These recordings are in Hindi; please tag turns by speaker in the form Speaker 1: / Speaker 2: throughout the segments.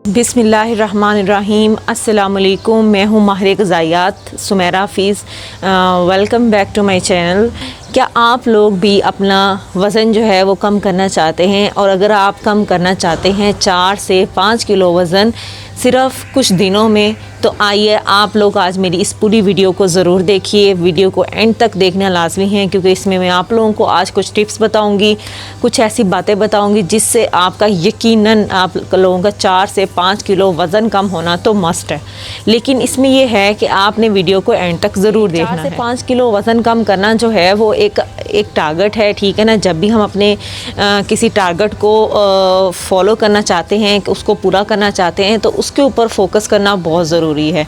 Speaker 1: बिस्मिल्लाहिर्रहमानिर्रहीम। अस्सलाम वालेकुम। मैं हूँ माहिर ग़िज़ायात Sumera Hafeez. Welcome back to my channel. क्या आप लोग भी अपना वज़न जो है वो कम करना चाहते हैं? और अगर आप कम करना चाहते हैं 4 से 5 किलो वज़न सिर्फ़ कुछ दिनों में, तो आइए आप लोग आज मेरी इस पूरी वीडियो को ज़रूर देखिए। वीडियो को एंड तक देखना लाजमी है, क्योंकि इसमें मैं आप लोगों को आज कुछ टिप्स बताऊंगी, कुछ ऐसी बातें बताऊंगी जिससे आपका यकीनन आप लोगों का 4 से 5 किलो वज़न कम होना तो मस्ट है। लेकिन इसमें यह है कि आपने वीडियो को एंड तक ज़रूर देखना है। 4 से 5 किलो वज़न कम करना जो है वो एक टारगेट है, ठीक है ना। जब भी हम अपने किसी टारगेट को फॉलो करना चाहते हैं, उसको पूरा करना चाहते हैं, तो उसके ऊपर फोकस करना बहुत ज़रूरी है,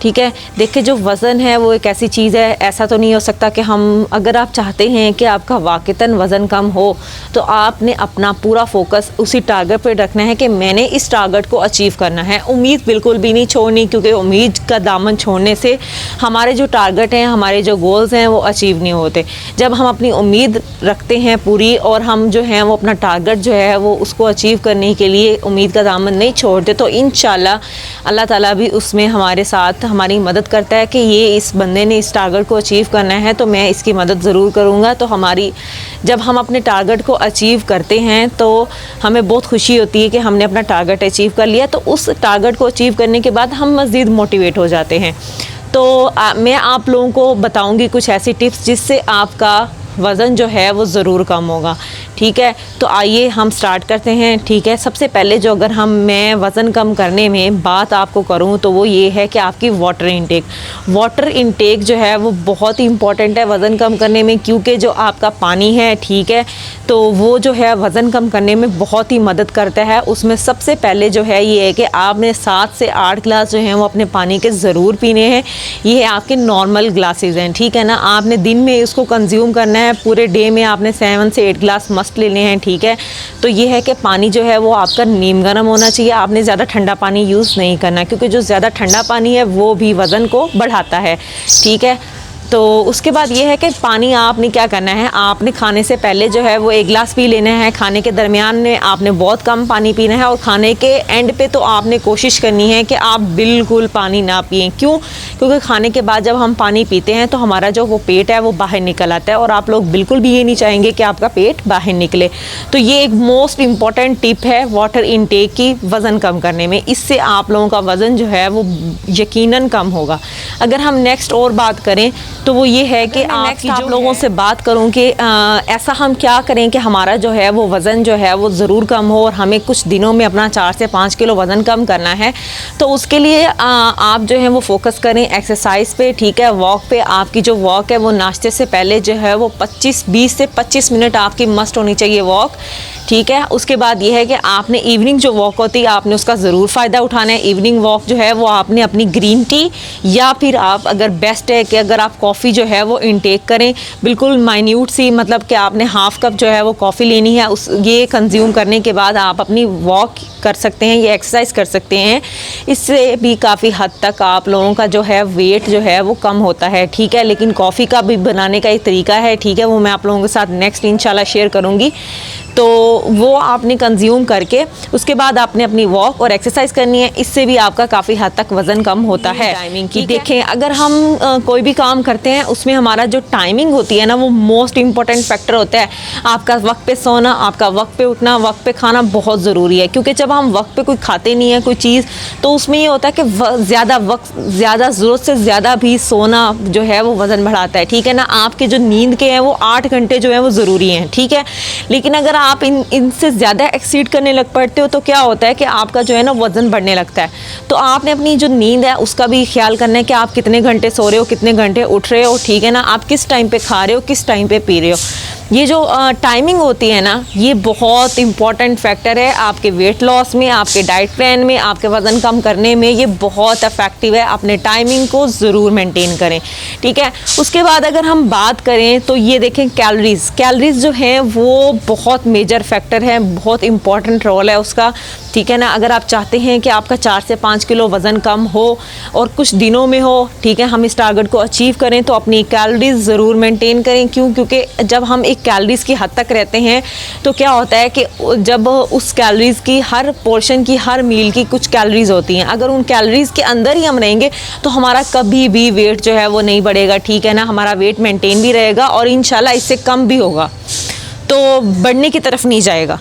Speaker 1: ठीक है। देखिए, जो वज़न है वो एक ऐसी चीज़ है, ऐसा तो नहीं हो सकता कि हम, अगर आप चाहते हैं कि आपका वाक़तन वज़न कम हो, तो आपने अपना पूरा फोकस उसी टारगेट पे रखना है कि मैंने इस टारगेट को अचीव करना है। उम्मीद बिल्कुल भी नहीं छोड़नी, क्योंकि उम्मीद का दामन छोड़ने से हमारे जो टारगेट हैं, हमारे जो गोल्स हैं वो अचीव नहीं होते। जब हम अपनी उम्मीद रखते हैं पूरी, और हम जो हैं वो अपना टारगेट जो है वो उसको अचीव करने के लिए उम्मीद का दामन नहीं छोड़ते, तो इंशाल्लाह अल्लाह ताला भी उसमें हमारे साथ हमारी मदद करता है कि ये इस बंदे ने इस टारगेट को अचीव करना है, तो मैं इसकी मदद ज़रूर करूँगा। तो जब हम अपने टारगेट को अचीव करते हैं तो हमें बहुत खुशी होती है कि हमने अपना टारगेट अचीव कर लिया। तो उस टारगेट को अचीव करने के बाद हम मज़ीद मोटिवेट हो जाते हैं। तो मैं आप लोगों को बताऊँगी कुछ ऐसी टिप्स जिससे आपका वज़न जो है वो ज़रूर कम होगा, ठीक है। तो आइए हम स्टार्ट करते हैं, ठीक है। सबसे पहले जो अगर मैं वज़न कम करने में बात आपको करूं, तो वो ये है कि आपकी वाटर इनटेक जो है वो बहुत ही इम्पॉर्टेंट है वज़न कम करने में, क्योंकि जो आपका पानी है, ठीक है, तो वो जो है वज़न कम करने में बहुत ही मदद करता है। उसमें सबसे पहले जो है ये है कि आपने 7 से 8 गिलास जो हैं वो अपने पानी के ज़रूर पीने हैं। ये आपके नॉर्मल ग्लासेस हैं, ठीक है ना। आपने दिन में उसको कंज्यूम करना है, पूरे डे में आपने 7 से 8 गिलास मस्ट लेने हैं, ठीक है। तो ये है कि पानी जो है वो आपका नीम गर्म होना चाहिए। आपने ज़्यादा ठंडा पानी यूज़ नहीं करना, क्योंकि जो ज़्यादा ठंडा पानी है वो भी वज़न को बढ़ाता है, ठीक है। तो उसके बाद ये है कि पानी आपने क्या करना है, आपने खाने से पहले जो है वो 1 गिलास पी लेना है। खाने के दरमियान में आपने बहुत कम पानी पीना है, और खाने के एंड पे तो आपने कोशिश करनी है कि आप बिल्कुल पानी ना पिएं। क्यों? क्योंकि खाने के बाद जब हम पानी पीते हैं तो हमारा जो वो पेट है वो बाहर निकल आता है, और आप लोग बिल्कुल भी ये नहीं चाहेंगे कि आपका पेट बाहर निकले। तो ये एक मोस्ट इम्पॉर्टेंट टिप है वाटर इनटेक की वज़न कम करने में। इससे आप लोगों का वज़न जो है वो यकीनन कम होगा। अगर हम नेक्स्ट और बात करें तो वो ये है कि आप लोगों से बात करूं कि ऐसा हम क्या करें कि हमारा जो है वो वज़न जो है वो ज़रूर कम हो, और हमें कुछ दिनों में अपना 4 से 5 किलो वज़न कम करना है। तो उसके लिए आप जो है वो फोकस करें एक्सरसाइज पे, ठीक है, वॉक पे। आपकी जो वॉक है वो नाश्ते से पहले जो है वो 20 से 25 मिनट आपकी मस्ट होनी चाहिए वॉक, ठीक है। उसके बाद ये है कि आपने इवनिंग जो वॉक होती है आपने उसका ज़रूर फ़ायदा उठाना है। इवनिंग वॉक जो है वो आपने अपनी ग्रीन टी, या फिर आप अगर बेस्ट है कि अगर आप कॉफ़ी जो है वो इनटेक करें, बिल्कुल माइन्यूट सी, मतलब कि आपने हाफ़ कप जो है वो कॉफ़ी लेनी है। ये कंज्यूम करने के बाद आप अपनी वॉक कर सकते हैं, ये एक्सरसाइज कर सकते हैं। इससे भी काफ़ी हद तक आप लोगों का जो है वेट जो है वो कम होता है, ठीक है। लेकिन कॉफ़ी का भी बनाने का एक तरीका है, ठीक है, वो मैं आप लोगों के साथ नेक्स्ट इंशाल्लाह शेयर करूँगी। तो वो आपने कंज्यूम करके उसके बाद आपने अपनी वॉक और एक्सरसाइज करनी है। इससे भी आपका काफ़ी हद तक वज़न कम होता है। टाइमिंग की देखें, अगर हम कोई भी काम करते हैं उसमें हमारा जो टाइमिंग होती है ना, वो मोस्ट इम्पॉर्टेंट फैक्टर होता है। आपका वक्त पे सोना, आपका वक्त पे उठना, वक्त पे खाना बहुत ज़रूरी है, क्योंकि जब हम वक्त पे कोई खाते नहीं है कोई चीज़, तो उसमें ये होता है कि ज़्यादा ज़रूरत से ज़्यादा भी सोना जो है वो वज़न बढ़ाता है, ठीक है ना। आपके जो नींद के हैं वो 8 घंटे जो है वो ज़रूरी हैं, ठीक है। लेकिन अगर आप इनसे ज़्यादा एक्सीड करने लग पड़ते हो तो क्या होता है कि आपका जो है ना वज़न बढ़ने लगता है। तो आपने अपनी जो नींद है उसका भी ख्याल करना है कि आप कितने घंटे सो रहे हो, कितने घंटे उठ रहे हो, ठीक है ना। आप किस टाइम पे खा रहे हो, किस टाइम पे पी रहे हो। ये जो टाइमिंग होती है ना, ये बहुत इंपॉर्टेंट फैक्टर है आपके वेट लॉस में, आपके डाइट प्लान में, आपके वज़न कम करने में। ये बहुत इफेक्टिव है। अपने टाइमिंग को ज़रूर मेंटेन करें, ठीक है। उसके बाद अगर हम बात करें तो ये देखें, कैलोरीज जो हैं वो बहुत मेजर फैक्टर है, बहुत इंपॉर्टेंट रोल है उसका, ठीक है ना। अगर आप चाहते हैं कि आपका 4 से 5 किलो वज़न कम हो और कुछ दिनों में हो, ठीक है, हम इस टारगेट को अचीव करें, तो अपनी कैलोरीज ज़रूर मेंटेन करें। क्यों? क्योंकि जब हम एक कैलोरीज़ की हद तक रहते हैं तो क्या होता है कि जब उस कैलोरीज़ की हर पोर्शन की, हर मील की कुछ कैलोरीज़ होती हैं, अगर उन कैलोरीज़ के अंदर ही हम रहेंगे तो हमारा कभी भी वेट जो है वो नहीं बढ़ेगा, ठीक है ना। हमारा वेट मेंटेन भी रहेगा और इंशाल्लाह इससे कम भी होगा, तो बढ़ने की तरफ नहीं जाएगा।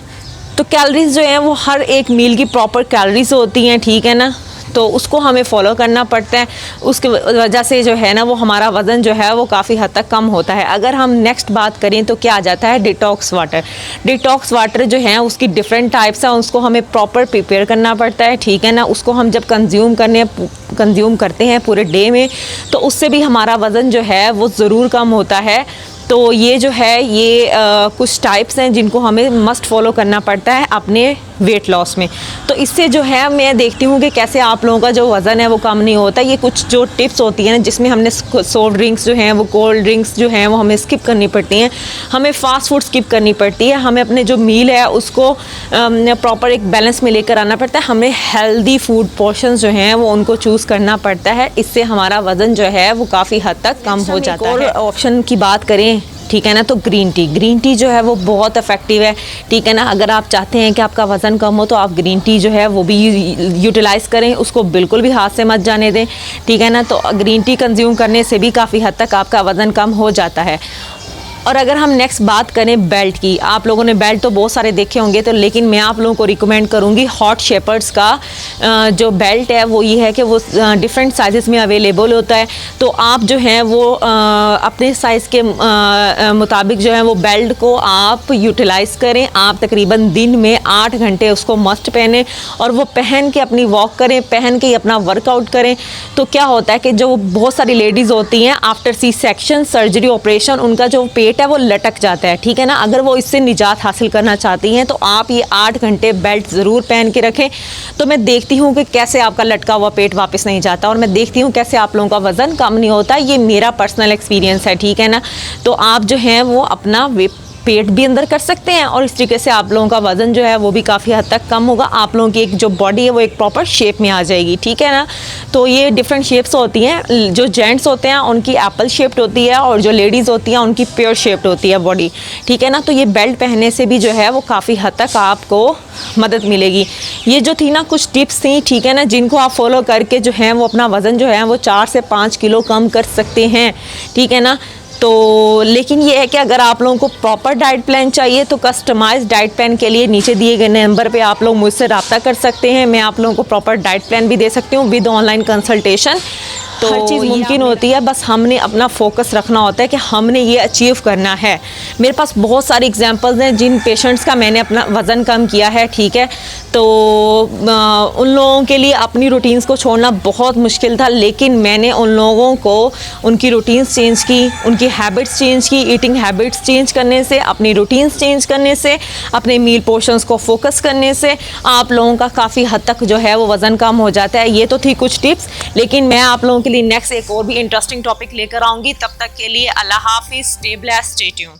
Speaker 1: तो कैलोरीज़ जो हैं वो हर एक मील की प्रॉपर कैलोरीज़ होती हैं, ठीक है ना। तो उसको हमें फॉलो करना पड़ता है, उसकी वजह से जो है ना वो हमारा वज़न जो है वो काफ़ी हद तक कम होता है। अगर हम नेक्स्ट बात करें तो क्या आ जाता है डिटॉक्स वाटर। डिटॉक्स वाटर जो है उसकी डिफरेंट टाइप्स हैं, उसको हमें प्रॉपर प्रिपेयर करना पड़ता है, ठीक है ना। उसको हम जब कंज्यूम करते हैं पूरे डे में तो उससे भी हमारा वज़न जो है वो ज़रूर कम होता है। तो ये जो है ये कुछ टाइप्स हैं जिनको हमें मस्ट फॉलो करना पड़ता है अपने वेट लॉस में। तो इससे जो है मैं देखती हूँ कि कैसे आप लोगों का जो वज़न है वो कम नहीं होता। ये कुछ जो टिप्स होती हैं ना, जिसमें हमने सॉफ्ट ड्रिंक्स जो हैं वो, कोल्ड ड्रिंक्स जो हैं वो हमें स्किप करनी पड़ती हैं, हमें फ़ास्ट फूड स्किप करनी पड़ती है, हमें अपने जो मील है उसको प्रॉपर एक बैलेंस में लेकर आना पड़ता है, हमें हेल्दी फूड पोर्शंस जो हैं वो उनको चूज़ करना पड़ता है। इससे हमारा वज़न जो है वो काफ़ी हद तक कम हो जाता है। और ऑप्शन की बात करें, ठीक है ना, तो ग्रीन टी जो है वो बहुत इफ़ेक्टिव है, ठीक है ना। अगर आप चाहते हैं कि आपका वज़न कम हो तो आप ग्रीन टी जो है वो भी यूटिलाइज़ करें, उसको बिल्कुल भी हाथ से मत जाने दें, ठीक है ना। तो ग्रीन टी कंज्यूम करने से भी काफ़ी हद तक आपका वज़न कम हो जाता है। और अगर हम नेक्स्ट बात करें बेल्ट की, आप लोगों ने बेल्ट तो बहुत सारे देखे होंगे, तो लेकिन मैं आप लोगों को रिकमेंड करूंगी हॉट शेपर्ड्स का जो बेल्ट है वो ये है कि वो डिफरेंट साइज़ में अवेलेबल होता है। तो आप जो हैं वो अपने साइज़ के मुताबिक जो है वो बेल्ट को आप यूटिलाइज़ करें। आप तकरीबन दिन में 8 घंटे उसको मस्ट पहने और वो पहन के अपनी वॉक करें, पहन के अपना वर्कआउट करें। तो क्या होता है कि जो बहुत सारी लेडीज़ होती हैं after C section surgery operation, उनका जो पेट है वो लटक जाता है, ठीक है ना। अगर वो इससे निजात हासिल करना चाहती हैं तो आप ये 8 घंटे बेल्ट ज़रूर पहन के रखें। तो मैं देखती हूँ कि कैसे आपका लटका हुआ पेट वापस नहीं जाता और मैं देखती हूँ कैसे आप लोगों का वज़न कम नहीं होता। ये मेरा पर्सनल एक्सपीरियंस है, ठीक है ना। तो आप जो हैं वो अपना पेट भी अंदर कर सकते हैं और इस तरीके से आप लोगों का वज़न जो है वो भी काफ़ी हद तक कम होगा। आप लोगों की एक जो बॉडी है वो एक प्रॉपर शेप में आ जाएगी, ठीक है ना। तो ये डिफरेंट शेप्स होती हैं, जो जेंट्स होते हैं उनकी एप्पल शेप्ड होती है और जो लेडीज़ होती हैं उनकी पेयर शेप्ड होती है बॉडी, ठीक है ना। तो ये बेल्ट पहनने से भी जो है वो काफ़ी हद तक आपको मदद मिलेगी। ये जो थी ना कुछ टिप्स थी, ठीक है ना, जिनको आप फॉलो करके जो है वो अपना वज़न जो है वो 4 से 5 किलो कम कर सकते हैं, ठीक है ना। तो लेकिन ये है कि अगर आप लोगों को प्रॉपर डाइट प्लान चाहिए तो कस्टमाइज डाइट प्लान के लिए नीचे दिए गए नंबर पे आप लोग मुझसे रब्ता कर सकते हैं। मैं आप लोगों को प्रॉपर डाइट प्लान भी दे सकती हूँ विद ऑनलाइन कंसल्टेशन। तो हर चीज़ मुमकिन होती है, बस हमने अपना फोकस रखना होता है कि हमने ये अचीव करना है। मेरे पास बहुत सारे एग्जांपल्स हैं जिन पेशेंट्स का मैंने अपना वज़न कम किया है, ठीक है। तो उन लोगों के लिए अपनी रूटीन्स को छोड़ना बहुत मुश्किल था, लेकिन मैंने उन लोगों को उनकी रूटीन्स चेंज की, उनकी हैबिट्स चेंज की। ईटिंग हैबिट्स चेंज करने से, अपनी रूटीन्स चेंज करने से, अपने मील पोर्शंस को फोकस करने से आप लोगों का काफ़ी हद तक जो है वो वज़न कम हो जाता है। ये तो थी कुछ टिप्स, लेकिन मैं आप लोगों के लिए नेक्स्ट एक और भी इंटरेस्टिंग टॉपिक लेकर आऊँगी। तब तक के लिए अल्लाह हाफिज़, स्टे ब्लेस्ड, स्टे ट्यून्ड।